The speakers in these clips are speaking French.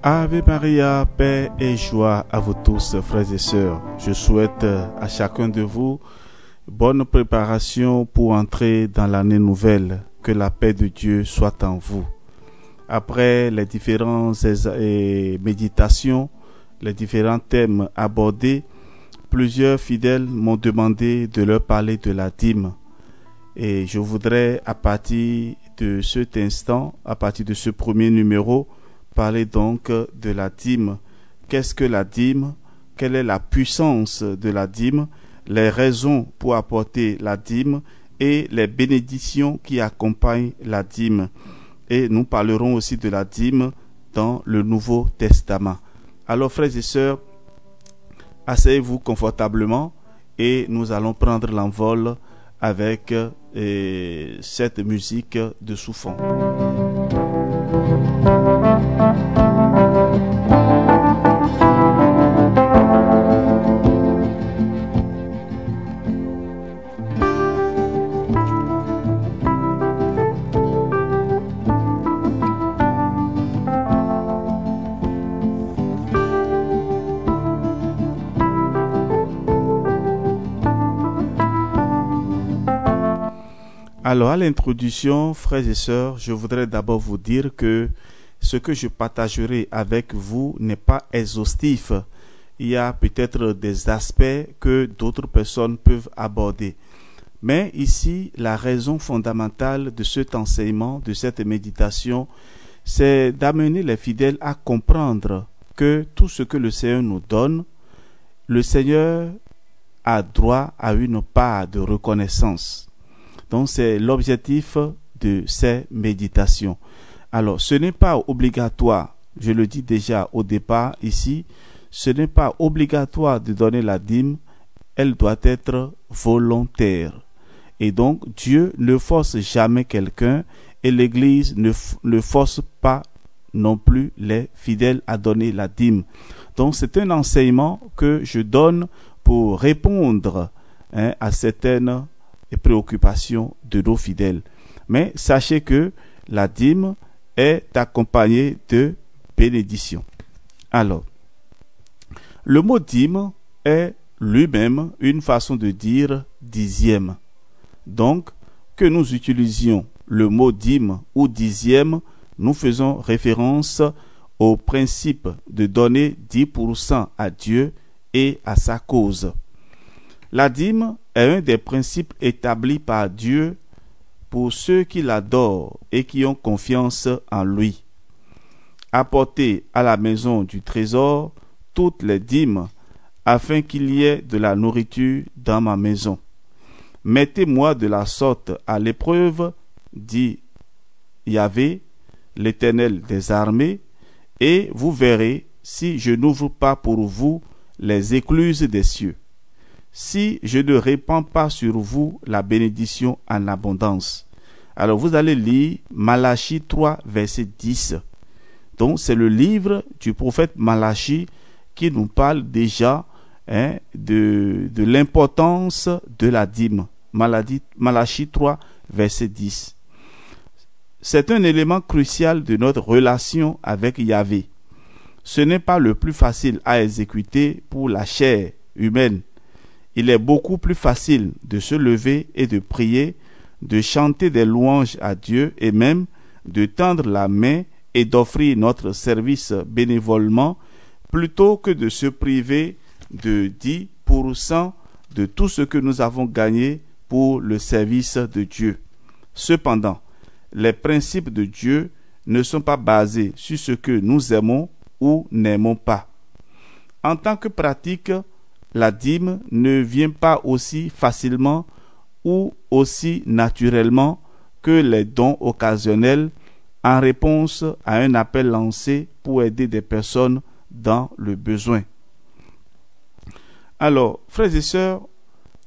Ave Maria, paix et joie à vous tous, frères et sœurs. Je souhaite à chacun de vous bonne préparation pour entrer dans l'année nouvelle. Que la paix de Dieu soit en vous. Après les différentes méditations, les différents thèmes abordés, plusieurs fidèles m'ont demandé de leur parler de la dîme. Et je voudrais, à partir de cet instant, à partir de ce premier numéro, parler donc de la dîme. Qu'est-ce que la dîme? Quelle est la puissance de la dîme? Les raisons pour apporter la dîme et les bénédictions qui accompagnent la dîme. Et nous parlerons aussi de la dîme dans le Nouveau Testament. Alors, frères et sœurs, asseyez-vous confortablement et nous allons prendre l'envol avec cette musique de sous-fond. Alors, à l'introduction, frères et sœurs, je voudrais d'abord vous dire que ce que je partagerai avec vous n'est pas exhaustif. Il y a peut-être des aspects que d'autres personnes peuvent aborder. Mais ici, la raison fondamentale de cet enseignement, de cette méditation, c'est d'amener les fidèles à comprendre que tout ce que le Seigneur nous donne, le Seigneur a droit à une part de reconnaissance. Donc, c'est l'objectif de ces méditations. Alors, ce n'est pas obligatoire, je le dis déjà au départ ici, ce n'est pas obligatoire de donner la dîme, elle doit être volontaire. Et donc, Dieu ne force jamais quelqu'un et l'Église ne force pas non plus les fidèles à donner la dîme. Donc, c'est un enseignement que je donne pour répondre à certaines et préoccupations de nos fidèles. Mais sachez que la dîme est accompagnée de bénédictions. Alors, le mot dîme est lui-même une façon de dire dixième. Donc, que nous utilisions le mot dîme ou dixième, nous faisons référence au principe de donner 10% à Dieu et à sa cause. La dîme est un des principes établis par Dieu pour ceux qui l'adorent et qui ont confiance en lui. Apportez à la maison du trésor toutes les dîmes, afin qu'il y ait de la nourriture dans ma maison. Mettez-moi de la sorte à l'épreuve, dit Yahvé, l'Éternel des armées, et vous verrez si je n'ouvre pas pour vous les écluses des cieux. Si je ne répands pas sur vous la bénédiction en abondance. Alors vous allez lire Malachie 3, verset 10. Donc c'est le livre du prophète Malachie qui nous parle déjà de l'importance de la dîme. Malachie 3, verset 10. C'est un élément crucial de notre relation avec Yahvé. Ce n'est pas le plus facile à exécuter pour la chair humaine. Il est beaucoup plus facile de se lever et de prier, de chanter des louanges à Dieu et même de tendre la main et d'offrir notre service bénévolement plutôt que de se priver de 10% de tout ce que nous avons gagné pour le service de Dieu. Cependant, les principes de Dieu ne sont pas basés sur ce que nous aimons ou n'aimons pas. En tant que pratique, la dîme ne vient pas aussi facilement ou aussi naturellement que les dons occasionnels en réponse à un appel lancé pour aider des personnes dans le besoin. Alors, frères et sœurs,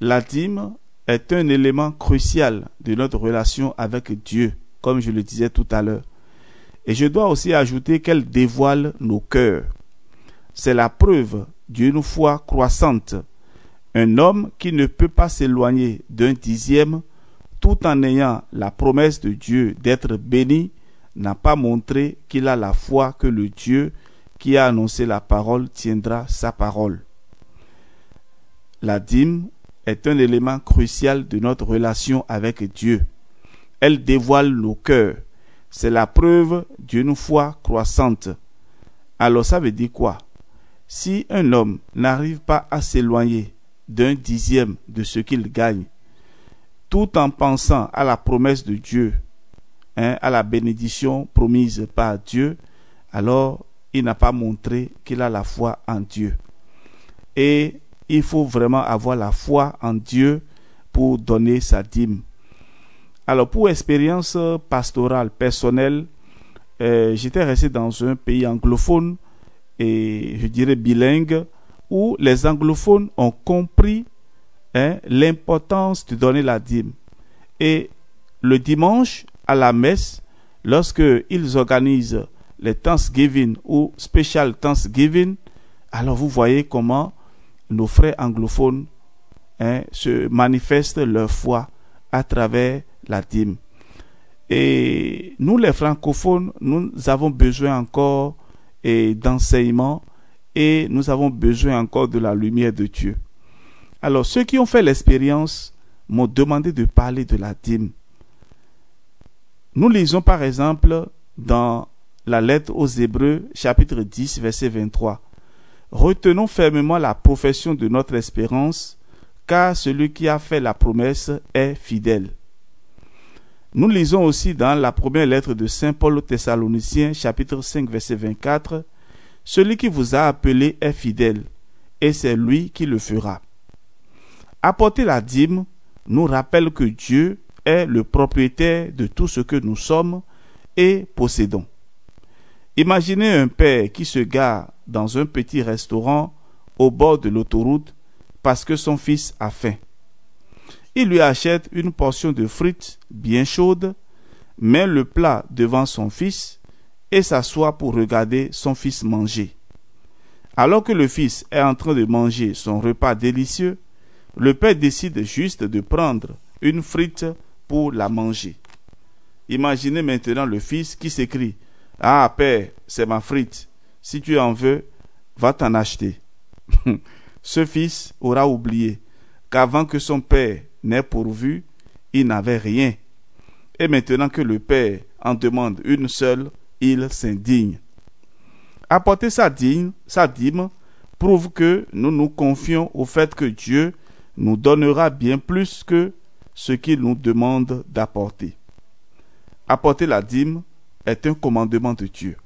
la dîme est un élément crucial de notre relation avec Dieu, comme je le disais tout à l'heure. Et je dois aussi ajouter qu'elle dévoile nos cœurs. C'est la preuve d'une foi croissante. Un homme qui ne peut pas s'éloigner d'un dixième tout en ayant la promesse de Dieu d'être béni n'a pas montré qu'il a la foi que le Dieu qui a annoncé la parole tiendra sa parole. La dîme est un élément crucial de notre relation avec Dieu. Elle dévoile nos cœurs. C'est la preuve d'une foi croissante. Alors ça veut dire quoi? Si un homme n'arrive pas à s'éloigner d'un dixième de ce qu'il gagne, tout en pensant à la promesse de Dieu, à la bénédiction promise par Dieu, alors il n'a pas montré qu'il a la foi en Dieu. Et il faut vraiment avoir la foi en Dieu pour donner sa dîme. Alors pour expérience pastorale personnelle, j'étais resté dans un pays anglophone et je dirais bilingue, où les anglophones ont compris l'importance de donner la dîme. Et le dimanche à la messe, lorsque ils organisent les Thanksgiving ou Special Thanksgiving, alors vous voyez comment nos frères anglophones se manifestent leur foi à travers la dîme. Et nous les francophones, nous avons besoin encore d'enseignement et nous avons besoin encore de la lumière de Dieu. Alors ceux qui ont fait l'expérience m'ont demandé de parler de la dîme. Nous lisons par exemple dans la lettre aux Hébreux chapitre 10 verset 23. Retenons fermement la profession de notre espérance, car celui qui a fait la promesse est fidèle. Nous lisons aussi dans la première lettre de Saint Paul aux Thessaloniciens, chapitre 5, verset 24, « Celui qui vous a appelé est fidèle, et c'est lui qui le fera. » Apporter la dîme nous rappelle que Dieu est le propriétaire de tout ce que nous sommes et possédons. Imaginez un père qui se gare dans un petit restaurant au bord de l'autoroute parce que son fils a faim. Il lui achète une portion de frites bien chaude, met le plat devant son fils et s'assoit pour regarder son fils manger. Alors que le fils est en train de manger son repas délicieux, le père décide juste de prendre une frite pour la manger. Imaginez maintenant le fils qui s'écrie « Ah père, c'est ma frite, si tu en veux, va t'en acheter. » Ce fils aura oublié qu'avant que son père n'ait pourvu, il n'avait rien. Et maintenant que le père en demande une seule, il s'indigne. Apporter sa dîme prouve que nous nous confions au fait que Dieu nous donnera bien plus que ce qu'il nous demande d'apporter. Apporter la dîme est un commandement de Dieu.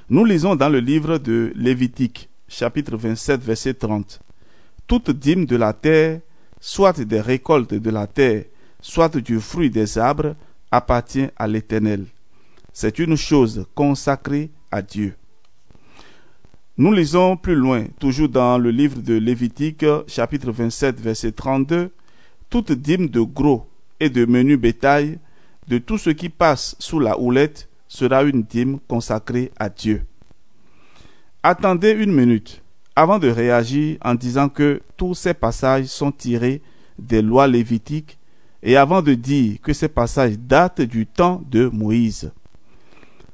Nous lisons dans le livre de Lévitique, chapitre 27, verset 30. Toute dîme de la terre, soit des récoltes de la terre, soit du fruit des arbres, appartient à l'Éternel. C'est une chose consacrée à Dieu. Nous lisons plus loin, toujours dans le livre de Lévitique, chapitre 27, verset 32. Toute dîme de gros et de menu bétail, de tout ce qui passe sous la houlette, sera une dîme consacrée à Dieu. Attendez une minute avant de réagir en disant que tous ces passages sont tirés des lois lévitiques et avant de dire que ces passages datent du temps de Moïse.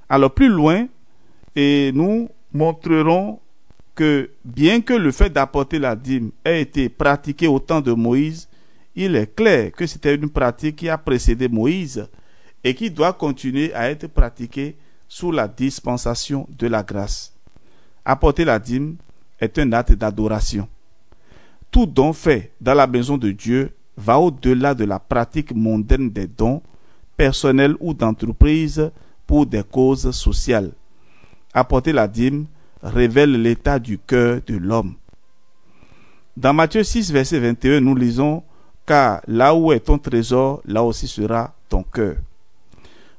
Alors plus loin, et nous montrerons que bien que le fait d'apporter la dîme ait été pratiqué au temps de Moïse, il est clair que c'était une pratique qui a précédé Moïse et qui doit continuer à être pratiquée sous la dispensation de la grâce. Apporter la dîme est un acte d'adoration. Tout don fait dans la maison de Dieu va au-delà de la pratique mondaine des dons, personnels ou d'entreprise pour des causes sociales. Apporter la dîme révèle l'état du cœur de l'homme. Dans Matthieu 6, verset 21, nous lisons « Car là où est ton trésor, là aussi sera ton cœur. »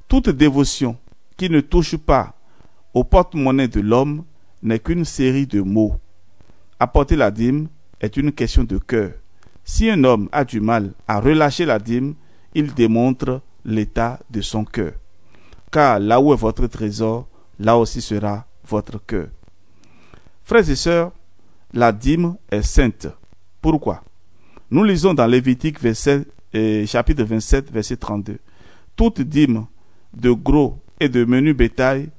Toute dévotion qui ne touche pas au porte-monnaie de l'homme n'est qu'une série de mots. Apporter la dîme est une question de cœur. Si un homme a du mal à relâcher la dîme, il démontre l'état de son cœur. Car là où est votre trésor, là aussi sera votre cœur. Frères et sœurs, la dîme est sainte. Pourquoi? Nous lisons dans Lévitique chapitre 27, verset 32. Toute dîme de gros et de menu bétail,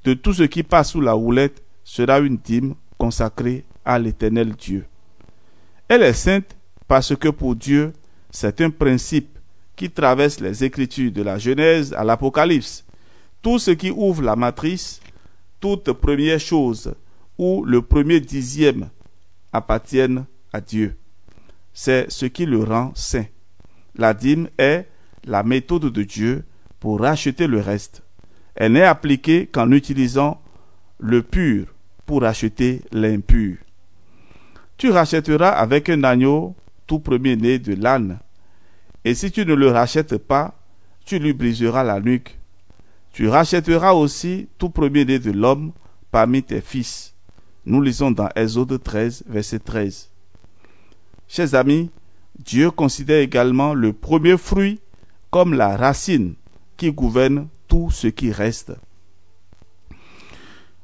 de tout ce qui passe sous la houlette, sera une dîme consacrée à l'Éternel Dieu. Elle est sainte parce que pour Dieu, c'est un principe qui traverse les Écritures de la Genèse à l'Apocalypse. Tout ce qui ouvre la matrice, toute première chose ou le premier dixième appartiennent à Dieu. C'est ce qui le rend saint. La dîme est la méthode de Dieu pour racheter le reste. Elle n'est appliquée qu'en utilisant le pur pour racheter l'impur. Tu rachèteras avec un agneau tout premier-né de l'âne, et si tu ne le rachètes pas, tu lui briseras la nuque. Tu rachèteras aussi tout premier-né de l'homme parmi tes fils. Nous lisons dans Exode 13, verset 13. Chers amis, Dieu considère également le premier fruit comme la racine qui gouverne tout ce qui reste.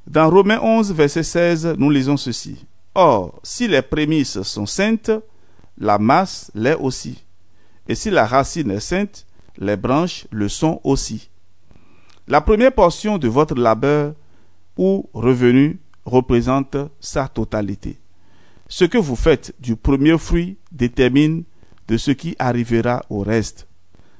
Dans Romains 11, verset 16, nous lisons ceci. Or, si les prémices sont saintes, la masse l'est aussi. Et si la racine est sainte, les branches le sont aussi. La première portion de votre labeur ou revenu représente sa totalité. Ce que vous faites du premier fruit détermine de ce qui arrivera au reste.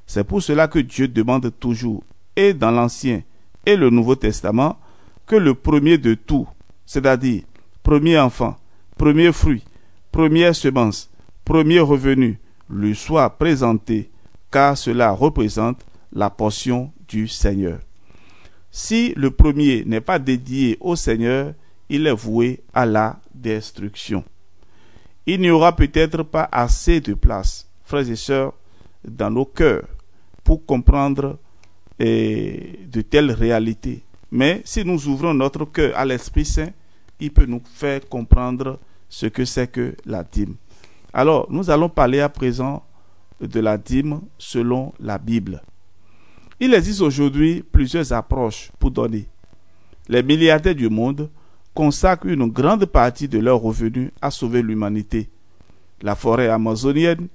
C'est pour cela que Dieu demande toujours, et dans l'Ancien et le Nouveau Testament, que le premier de tout, c'est-à-dire premier enfant, premier fruit, première semence, premier revenu, lui soit présenté, car cela représente la portion du Seigneur. Si le premier n'est pas dédié au Seigneur, il est voué à la destruction. Il n'y aura peut-être pas assez de place, frères et sœurs, dans nos cœurs pour comprendre de telles réalités. Mais si nous ouvrons notre cœur à l'Esprit Saint, il peut nous faire comprendre ce que c'est que la dîme. Alors, nous allons parler à présent de la dîme selon la Bible. Il existe aujourd'hui plusieurs approches pour donner. Les milliardaires du monde consacrent une grande partie de leurs revenus à sauver l'humanité. La forêt amazonienne,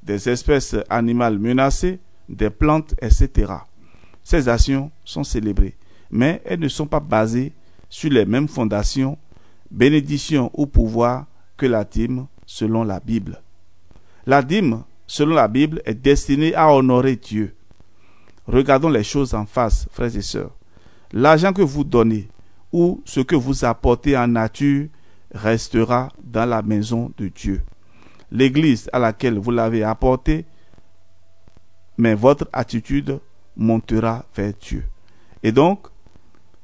des espèces animales menacées, des plantes, etc. Ces actions sont célébrées, mais elles ne sont pas basées sur les mêmes fondations, bénédictions ou pouvoirs que la dîme selon la Bible. La dîme selon la Bible est destinée à honorer Dieu. Regardons les choses en face, frères et sœurs. L'argent que vous donnez ou ce que vous apportez en nature restera dans la maison de Dieu. L'église à laquelle vous l'avez apporté, mais votre attitude montera vers Dieu. Et donc,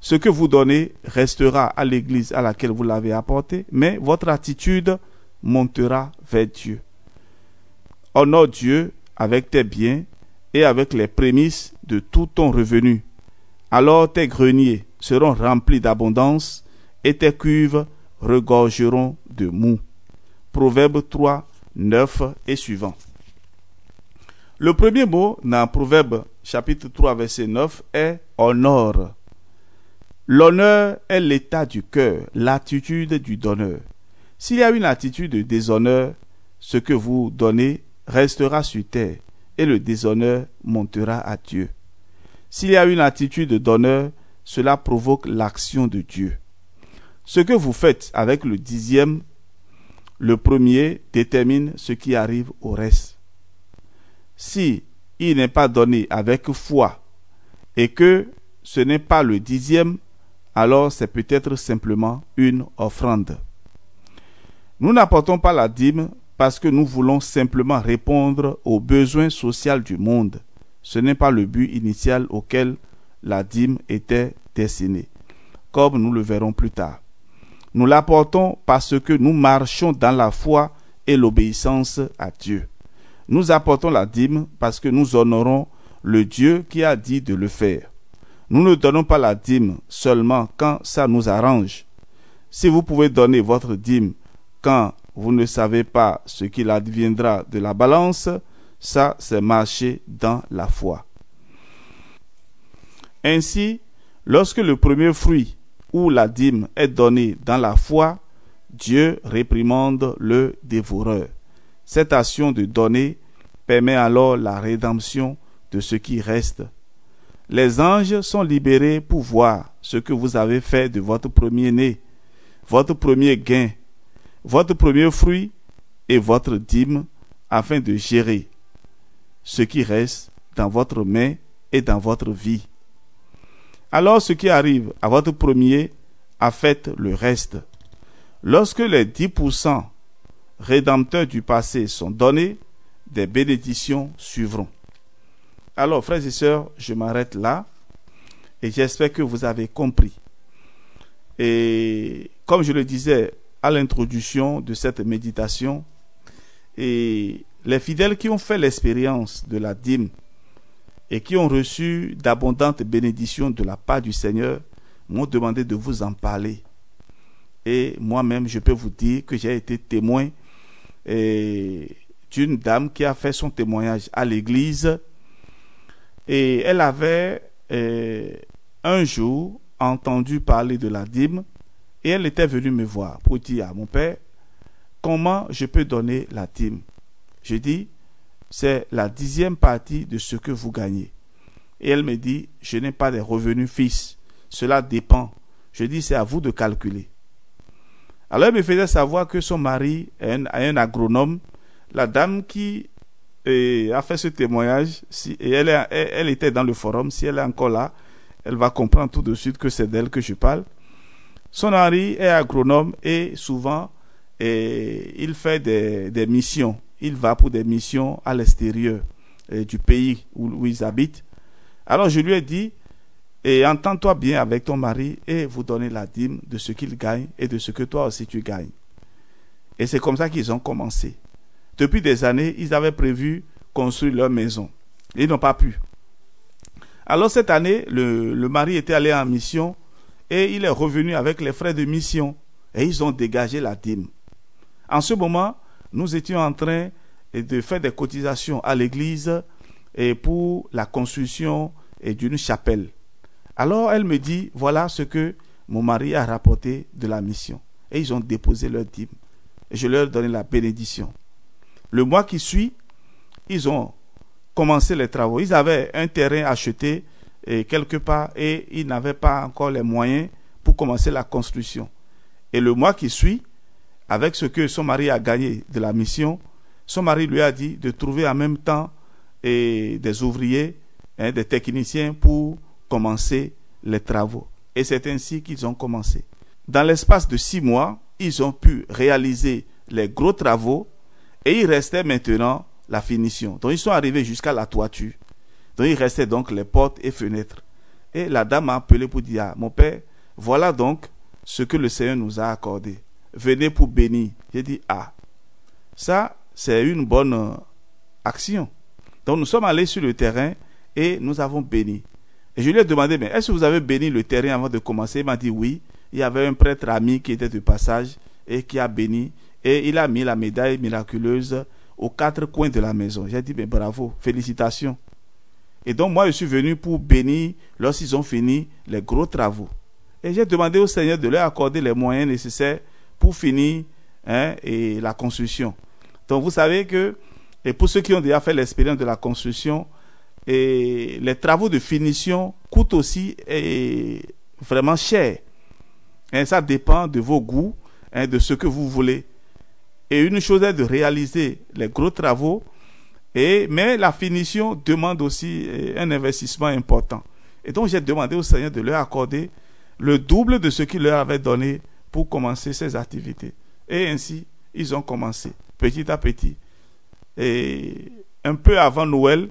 ce que vous donnez restera à l'église à laquelle vous l'avez apporté, mais votre attitude montera vers Dieu. Honore Dieu avec tes biens et avec les prémices de tout ton revenu. Alors tes greniers seront remplis d'abondance et tes cuves regorgeront de moût. Proverbe 3, 9 et suivant. Le premier mot dans Proverbe chapitre 3 verset 9 est honore. L'honneur est l'état du cœur, l'attitude du donneur. S'il y a une attitude de déshonneur, ce que vous donnez restera sur terre et le déshonneur montera à Dieu. S'il y a une attitude d'honneur, cela provoque l'action de Dieu. Ce que vous faites avec le dixième, le premier détermine ce qui arrive au reste. Si il n'est pas donné avec foi et que ce n'est pas le dixième, alors c'est peut-être simplement une offrande. Nous n'apportons pas la dîme parce que nous voulons simplement répondre aux besoins sociaux du monde. Ce n'est pas le but initial auquel la dîme était destinée, comme nous le verrons plus tard. Nous l'apportons parce que nous marchons dans la foi et l'obéissance à Dieu. Nous apportons la dîme parce que nous honorons le Dieu qui a dit de le faire. Nous ne donnons pas la dîme seulement quand ça nous arrange. Si vous pouvez donner votre dîme quand vous ne savez pas ce qu'il adviendra de la balance, ça c'est marcher dans la foi. Ainsi, lorsque le premier fruit ou la dîme est donnée dans la foi, Dieu réprimande le dévoreur. Cette action de donner permet alors la rédemption de ce qui reste. Les anges sont libérés pour voir ce que vous avez fait de votre premier-né. votre premier gain, votre premier fruit et votre dîme, afin de gérer ce qui reste dans votre main et dans votre vie. Alors ce qui arrive à votre premier affecte le reste. Lorsque les 10% rédempteurs du passé sont donnés, des bénédictions suivront. Alors, frères et sœurs, je m'arrête là et j'espère que vous avez compris. Et comme je le disais à l'introduction de cette méditation, et les fidèles qui ont fait l'expérience de la dîme et qui ont reçu d'abondantes bénédictions de la part du Seigneur m'ont demandé de vous en parler. Et moi-même, je peux vous dire que j'ai été témoin d'une dame qui a fait son témoignage à l'église. Et elle avait un jour entendu parler de la dîme et elle était venue me voir pour dire à mon père, comment je peux donner la dîme? Je dis, c'est la 10e partie de ce que vous gagnez. Et elle me dit, je n'ai pas de revenus fixes, cela dépend. Je dis, c'est à vous de calculer. Alors elle me faisait savoir que son mari est un agronome. La dame qui a fait ce témoignage, et elle était dans le forum, si elle est encore là, elle va comprendre tout de suite que c'est d'elle que je parle. Son mari est agronome et souvent il fait des missions. Il va pour des missions à l'extérieur du pays où ils habitent. Alors je lui ai dit, entends-toi bien avec ton mari et vous donnez la dîme de ce qu'il gagne et de ce que toi aussi tu gagnes. Et c'est comme ça qu'ils ont commencé. Depuis des années, ils avaient prévu construire leur maison. Ils n'ont pas pu. Alors cette année, le mari était allé en mission et il est revenu avec les frais de mission. Et ils ont dégagé la dîme. En ce moment, nous étions en train de faire des cotisations à l'église et pour la construction d'une chapelle. Alors elle me dit, voilà ce que mon mari a rapporté de la mission. Et ils ont déposé leur dîme. Et je leur ai donné la bénédiction. Le mois qui suit, ils ont commencé les travaux. Ils avaient un terrain acheté quelque part et ils n'avaient pas encore les moyens pour commencer la construction. Et le mois qui suit, avec ce que son mari a gagné de la mission, son mari lui a dit de trouver en même temps des ouvriers, des techniciens pour commencer les travaux. Et c'est ainsi qu'ils ont commencé. Dans l'espace de 6 mois, ils ont pu réaliser les gros travaux et il restait maintenant la finition. Donc ils sont arrivés jusqu'à la toiture. Donc il restait donc les portes et fenêtres. Et la dame m'a appelé pour dire, mon père, voilà donc ce que le Seigneur nous a accordé. Venez pour bénir. J'ai dit, ça c'est une bonne action. Donc nous sommes allés sur le terrain et nous avons béni. Et je lui ai demandé, mais est-ce que vous avez béni le terrain avant de commencer? Il m'a dit oui. Il y avait un prêtre ami qui était de passage et qui a béni. Et il a mis la médaille miraculeuse aux 4 coins de la maison. J'ai dit, mais bravo, félicitations. Et donc moi je suis venu pour bénir lorsqu'ils ont fini les gros travaux. Et j'ai demandé au Seigneur de leur accorder les moyens nécessaires pour finir et la construction. Donc vous savez que, et pour ceux qui ont déjà fait l'expérience de la construction, et les travaux de finition coûtent aussi vraiment cher. Et ça dépend de vos goûts, de ce que vous voulez. Et une chose est de réaliser les gros travaux, mais la finition demande aussi un investissement important. Et donc j'ai demandé au Seigneur de leur accorder le double de ce qu'il leur avait donné pour commencer ces activités. Et ainsi, ils ont commencé petit à petit. Et un peu avant Noël,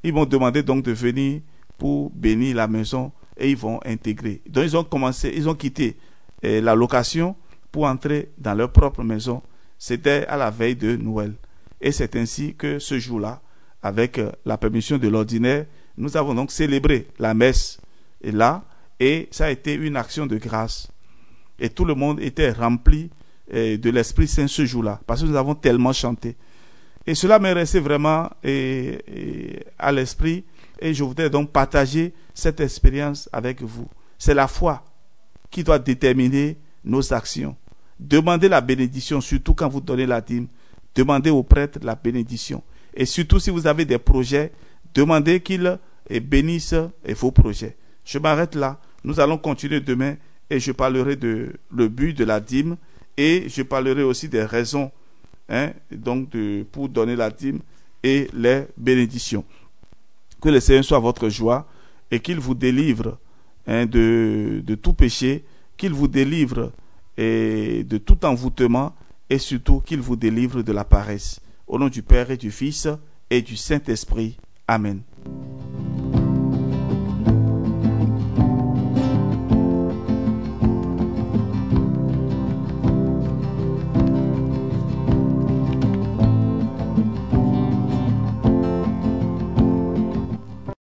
ils m'ont demandé donc de venir pour bénir la maison et ils vont intégrer. Donc ils ont commencé, ils ont quitté la location pour entrer dans leur propre maison. C'était à la veille de Noël. Et c'est ainsi que ce jour-là, avec la permission de l'ordinaire, nous avons donc célébré la messe. Et là, et ça a été une action de grâce. Et tout le monde était rempli de l'Esprit Saint ce jour-là, parce que nous avons tellement chanté. Et cela m'est resté vraiment à l'esprit, et je voudrais donc partager cette expérience avec vous. C'est la foi qui doit déterminer nos actions. Demandez la bénédiction, surtout quand vous donnez la dîme. Demandez au prêtre la bénédiction. Et surtout si vous avez des projets, demandez qu'il bénisse vos projets. Je m'arrête là. Nous allons continuer demain et je parlerai de le but de la dîme et je parlerai aussi des raisons donc pour donner la dîme et les bénédictions. Que le Seigneur soit votre joie et qu'il vous délivre de tout péché, qu'il vous délivre de tout envoûtement et surtout qu'il vous délivre de la paresse. Au nom du Père et du Fils et du Saint-Esprit. Amen.